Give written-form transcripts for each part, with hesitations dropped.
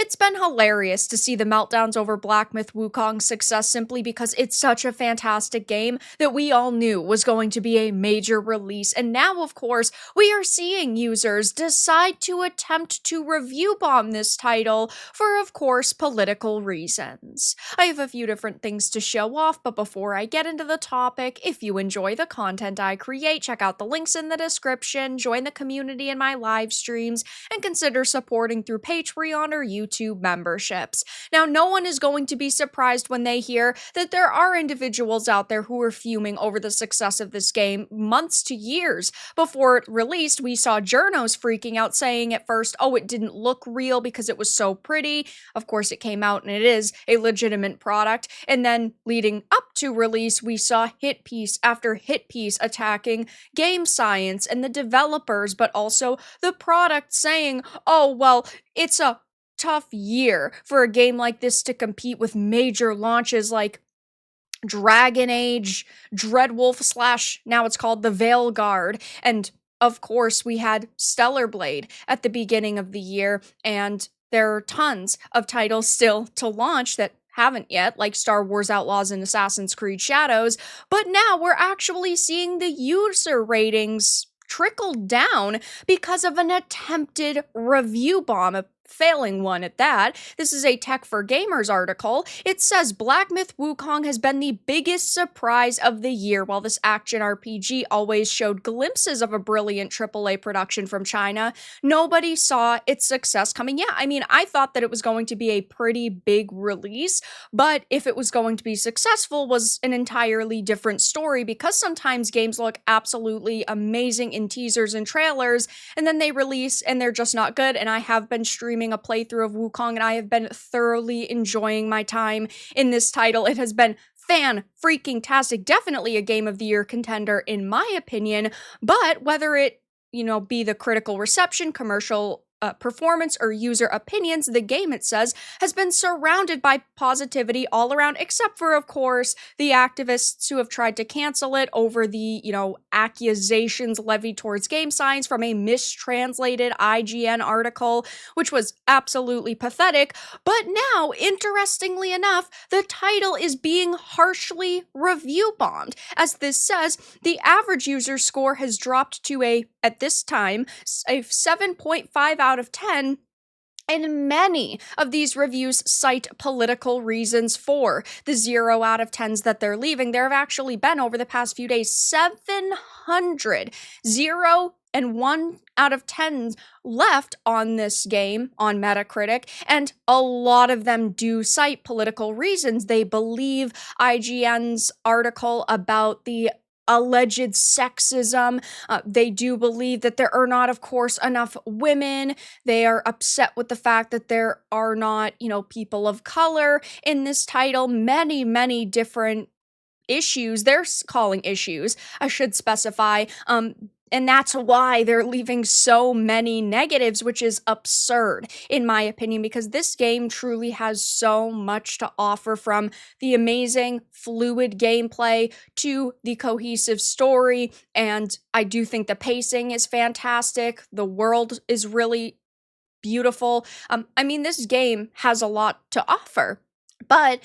It's been hilarious to see the meltdowns over Black Myth Wukong's success simply because it's such a fantastic game that we all knew was going to be a major release. And now, of course, we are seeing users decide to attempt to review bomb this title for, of course, political reasons. I have a few different things to show off, but before I get into the topic, if you enjoy the content I create, check out the links in the description, join the community in my live streams, and consider supporting through Patreon or YouTube memberships. Now, no one is going to be surprised when they hear that there are individuals out there who are fuming over the success of this game months to years before it released. We saw journos freaking out saying at first, oh, it didn't look real because it was so pretty. Of course, it came out and it is a legitimate product. And then leading up to release, we saw hit piece after hit piece attacking game science and the developers, but also the product saying, oh, well, it's a tough year for a game like this to compete with major launches like Dragon Age, Dreadwolf / now it's called the Veilguard, and of course we had Stellar Blade at the beginning of the year, and there are tons of titles still to launch that haven't yet, like Star Wars Outlaws and Assassin's Creed Shadows, but now we're actually seeing the user ratings trickle down because of an attempted review bomb, a failing one at that. This is a Tech for Gamers article. It says Black Myth Wukong has been the biggest surprise of the year. While this action RPG always showed glimpses of a brilliant AAA production from China, nobody saw its success coming. Yeah, I mean, I thought that it was going to be a pretty big release, but if it was going to be successful was an entirely different story, because sometimes games look absolutely amazing in teasers and trailers, and then they release and they're just not good. And I have been streaming a playthrough of Wukong, and I have been thoroughly enjoying my time in this title. It has been fan-freaking-tastic, definitely a Game of the Year contender in my opinion, but whether it, be the critical reception, commercial performance, or user opinions, the game, it says, has been surrounded by positivity all around, except for, of course, the activists who have tried to cancel it over the, accusations levied towards game science from a mistranslated IGN article, which was absolutely pathetic. But now, interestingly enough, the title is being harshly review bombed. As this says, the average user score has dropped to at this time, a 7.5 out of 10, and many of these reviews cite political reasons for the 0 out of 10s that they're leaving. There have actually been, over the past few days, 700 0 and 1 out of 10s left on this game on Metacritic, and a lot of them do cite political reasons. They believe IGN's article about the alleged sexism. They do believe that there are not, of course, enough women. They are upset with the fact that there are not, people of color in this title. Many, many different issues. They're calling issues, I should specify. And that's why they're leaving so many negatives, which is absurd, in my opinion, because this game truly has so much to offer, from the amazing fluid gameplay to the cohesive story. And I do think the pacing is fantastic. The world is really beautiful. This game has a lot to offer, but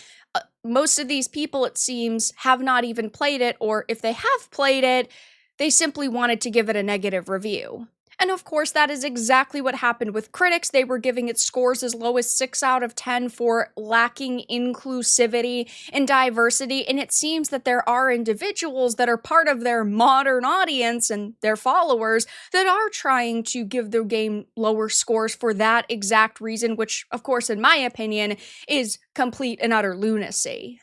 most of these people, it seems, have not even played it, or if they have played it, they simply wanted to give it a negative review. And of course, that is exactly what happened with critics. They were giving it scores as low as 6 out of 10 for lacking inclusivity and diversity. And it seems that there are individuals that are part of their modern audience and their followers that are trying to give the game lower scores for that exact reason, which, of course, in my opinion, is complete and utter lunacy.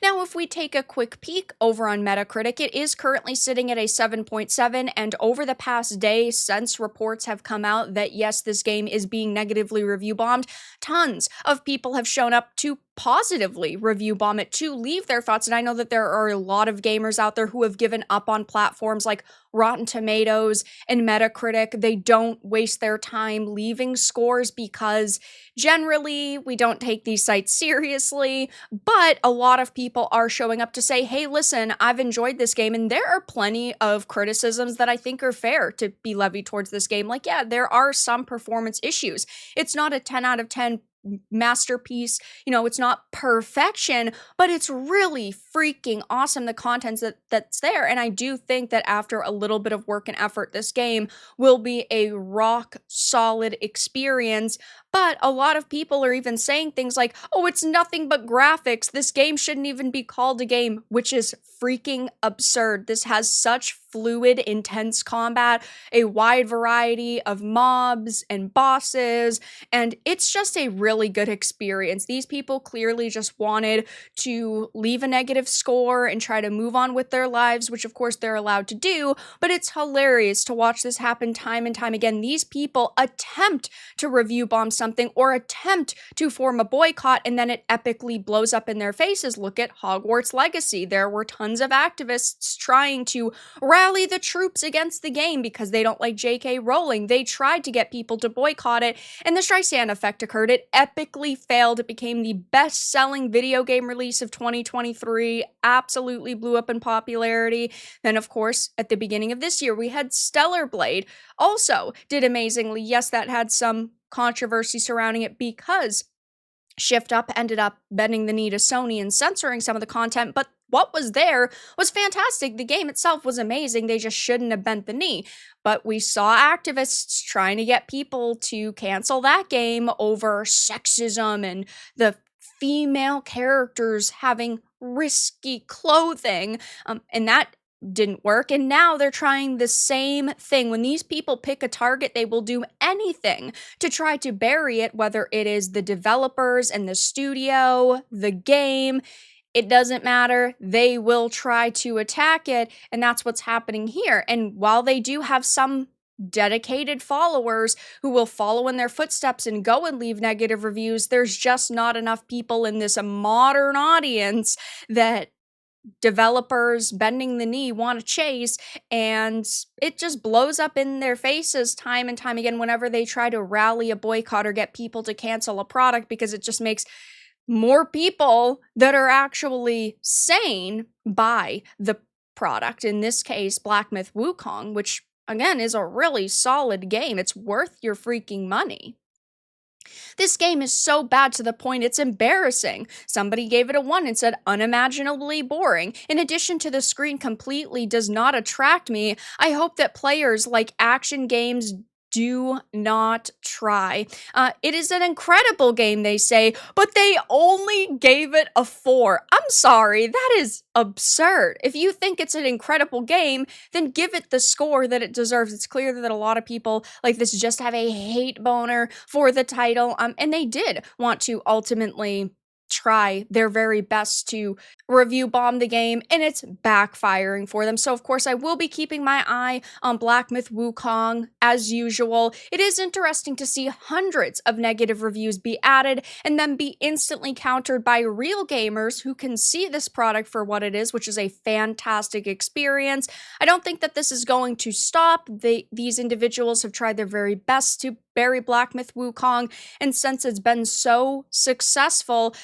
Now, if we take a quick peek over on Metacritic, it is currently sitting at a 7.7, and over the past day, since reports have come out that yes, this game is being negatively review bombed, tons of people have shown up to positively review bomb it, to leave their thoughts. And I know that there are a lot of gamers out there who have given up on platforms like Rotten Tomatoes and Metacritic. They don't waste their time leaving scores because generally we don't take these sites seriously, but a lot of people are showing up to say, hey, listen, I've enjoyed this game, and there are plenty of criticisms that I think are fair to be levied towards this game. Like, yeah, there are some performance issues. It's not a 10 out of 10 masterpiece. You know, it's not perfection, but it's really freaking awesome, the content that's there. And I do think that after a little bit of work and effort, this game will be a rock solid experience. But a lot of people are even saying things like, oh, it's nothing but graphics. This game shouldn't even be called a game, which is freaking absurd. This has such fluid, intense combat, a wide variety of mobs and bosses, and it's just a really good experience. These people clearly just wanted to leave a negative score and try to move on with their lives, which of course they're allowed to do, but it's hilarious to watch this happen time and time again. These people attempt to review bomb something or attempt to form a boycott, and then it epically blows up in their faces. Look at Hogwarts Legacy. There were tons of activists trying to rally the troops against the game because they don't like J.K. Rowling. They tried to get people to boycott it, and the Streisand effect occurred. It epically failed. It became the best-selling video game release of 2023, absolutely blew up in popularity. Then, of course, at the beginning of this year, we had Stellar Blade, also did amazingly. Yes, that had some controversy surrounding it because Shift Up ended up bending the knee to Sony and censoring some of the content, but what was there was fantastic. The game itself was amazing. They just shouldn't have bent the knee. But we saw activists trying to get people to cancel that game over sexism and the female characters having risky clothing, and that didn't work. And now they're trying the same thing. When these people pick a target, they will do anything to try to bury it, whether it is the developers and the studio, the game. It doesn't matter. They will try to attack it, and that's what's happening here. And while they do have some dedicated followers who will follow in their footsteps and go and leave negative reviews, there's just not enough people in this modern audience that developers bending the knee want to chase, and it just blows up in their faces time and time again whenever they try to rally a boycott or get people to cancel a product, because it just makes more people that are actually sane buy the product. In this case, Black Myth Wukong, which again is a really solid game. It's worth your freaking money. This game is so bad to the point it's embarrassing. Somebody gave it a 1 and said unimaginably boring. In addition to the screen completely does not attract me, I hope that players like action games do not try. It is an incredible game, they say, but they only gave it a 4. I'm sorry, that is absurd. If you think it's an incredible game, then give it the score that it deserves. It's clear that a lot of people like this just have a hate boner for the title, and they did want to ultimately try their very best to review bomb the game, and it's backfiring for them. So of course I will be keeping my eye on Black Myth Wukong as usual. It is interesting to see hundreds of negative reviews be added and then be instantly countered by real gamers who can see this product for what it is, which is a fantastic experience. I don't think that this is going to stop. These individuals have tried their very best to bury Black Myth Wukong, and since it's been so successful,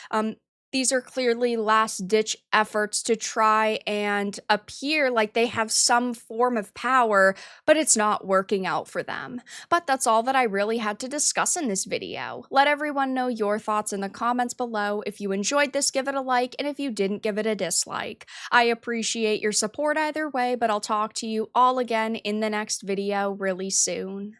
these are clearly last-ditch efforts to try and appear like they have some form of power, but it's not working out for them. But that's all that I really had to discuss in this video. Let everyone know your thoughts in the comments below. If you enjoyed this, give it a like, and if you didn't, give it a dislike. I appreciate your support either way, but I'll talk to you all again in the next video really soon.